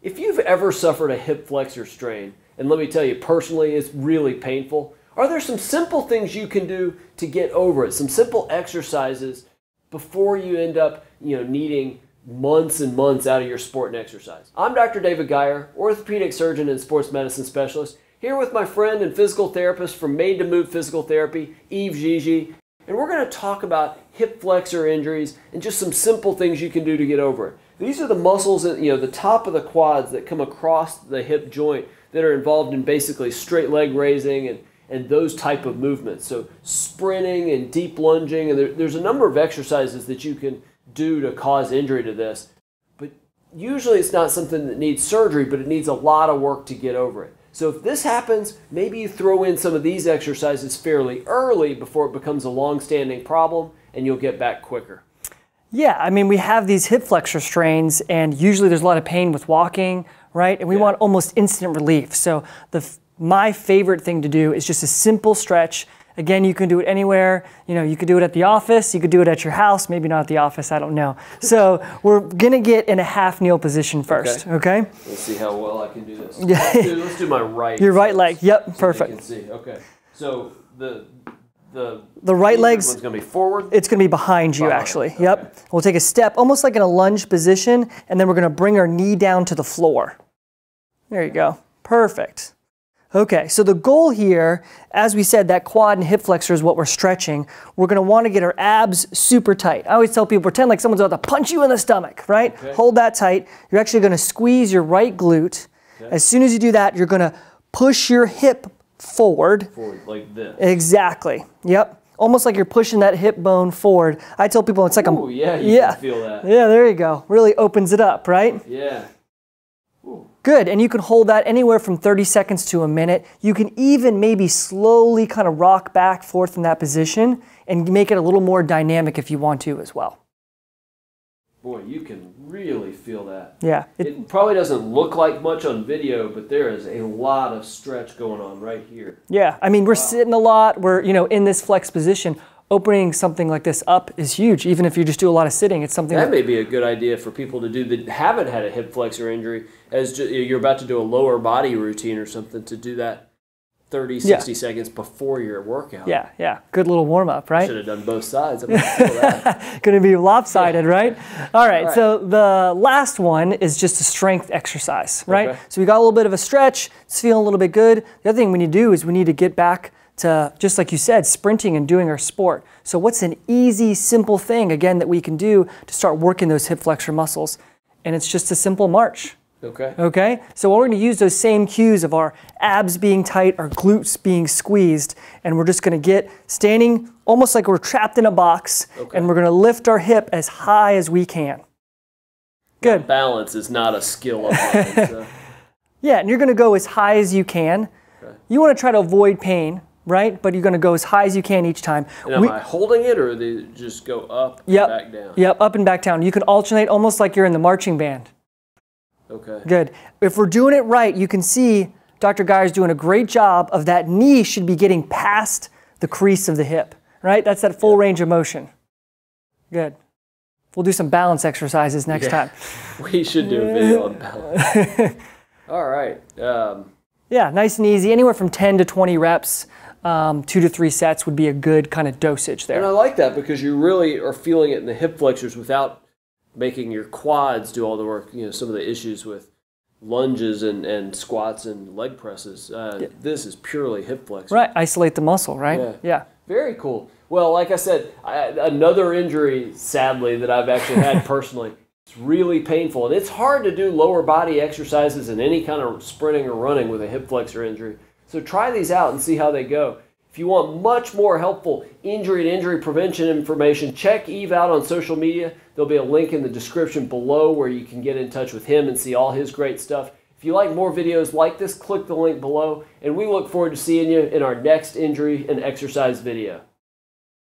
If you've ever suffered a hip flexor strain, and let me tell you personally, it's really painful, are there some simple things you can do to get over it? Some simple exercises before you end up, needing months and months out of your sport and exercise. I'm Dr. David Geyer, orthopedic surgeon and sports medicine specialist, here with my friend and physical therapist from Made to Move Physical Therapy, Yves Gigi, and we're going to talk about hip flexor injuries and just some simple things you can do to get over it. These are the muscles at the top of the quads that come across the hip joint that are involved in basically straight leg raising and those type of movements. So sprinting and deep lunging, and there's a number of exercises that you can do to cause injury to this. But usually it's not something that needs surgery, but it needs a lot of work to get over it. So if this happens, maybe you throw in some of these exercises fairly early before it becomes a long-standing problem, and you'll get back quicker. Yeah, I mean, we have these hip flexor strains, and usually there's a lot of pain with walking, right? And we want almost instant relief. So my favorite thing to do is just a simple stretch. Again, you can do it anywhere. You could do it at the office, you could do it at your house, maybe not at the office, I don't know. So we're gonna get in a half kneel position first, okay? Let's see how well I can do this. Yeah. Let's do my right. Your right leg, yep, perfect. You can see, okay. So the right leg's one's gonna be forward? It's gonna be behind you, actually, okay. Yep. We'll take a step, almost like in a lunge position, and then we're gonna bring our knee down to the floor. There you go, perfect. Okay, so the goal here, as we said, that quad and hip flexor is what we're stretching. We're gonna wanna get our abs super tight. I always tell people, pretend like someone's about to punch you in the stomach, right? Okay. Hold that tight. You're actually gonna squeeze your right glute. Okay. As soon as you do that, you're gonna push your hip forward. Forward, like this. Exactly, yep. Almost like you're pushing that hip bone forward. I tell people it's like Ooh, yeah, you can feel that. Yeah, there you go. Really opens it up, right? Yeah. Good, and you can hold that anywhere from 30 seconds to a minute. You can even maybe slowly kind of rock back forth in that position and make it a little more dynamic if you want to as well. Boy, you can really feel that. Yeah. It probably doesn't look like much on video, but there is a lot of stretch going on right here. Yeah, I mean, we're sitting a lot. We're, in this flex position. Opening something like this up is huge. Even if you just do a lot of sitting, it's something that may be a good idea for people to do that haven't had a hip flexor injury, as you're about to do a lower body routine or something, to do that 30, 60 seconds before your workout. Yeah, yeah. Good little warm up, right? Should have done both sides. I'm gonna feel that. Gonna be lopsided, right? All right, so the last one is just a strength exercise, right? Okay. So we got a little bit of a stretch, it's feeling a little bit good. The other thing we need to do is we need to get back to, just like you said, sprinting and doing our sport. So what's an easy, simple thing, again, that we can do to start working those hip flexor muscles? And it's just a simple march. Okay. Okay? So we're going to use those same cues of our abs being tight, our glutes being squeezed, and we're just going to get standing almost like we're trapped in a box, and we're going to lift our hip as high as we can. Good. That balance is not a skill of mine. So. Yeah, and you're going to go as high as you can. Okay. You want to try to avoid pain, right? But you're going to go as high as you can each time. And am I holding it, or they just go up and back down? Yep, up and back down. You can alternate almost like you're in the marching band. Okay. Good. If we're doing it right, you can see Dr. Geyer's doing a great job of that knee should be getting past the crease of the hip, right? That's that full range of motion. Good. We'll do some balance exercises next time. We should do a video on balance. All right. Yeah, nice and easy. Anywhere from 10 to 20 reps, 2 to 3 sets would be a good kind of dosage there. And I like that because you really are feeling it in the hip flexors without making your quads do all the work. Some of the issues with lunges and squats and leg presses. This is purely hip flexor. Right, isolate the muscle, right? Yeah. Very cool. Well, like I said, another injury, sadly, that I've actually had personally. It's really painful, and it's hard to do lower body exercises and any kind of sprinting or running with a hip flexor injury. So try these out and see how they go. If you want much more helpful injury and injury prevention information, check Yves out on social media. There'll be a link in the description below where you can get in touch with him and see all his great stuff. If you like more videos like this, click the link below, and we look forward to seeing you in our next injury and exercise video.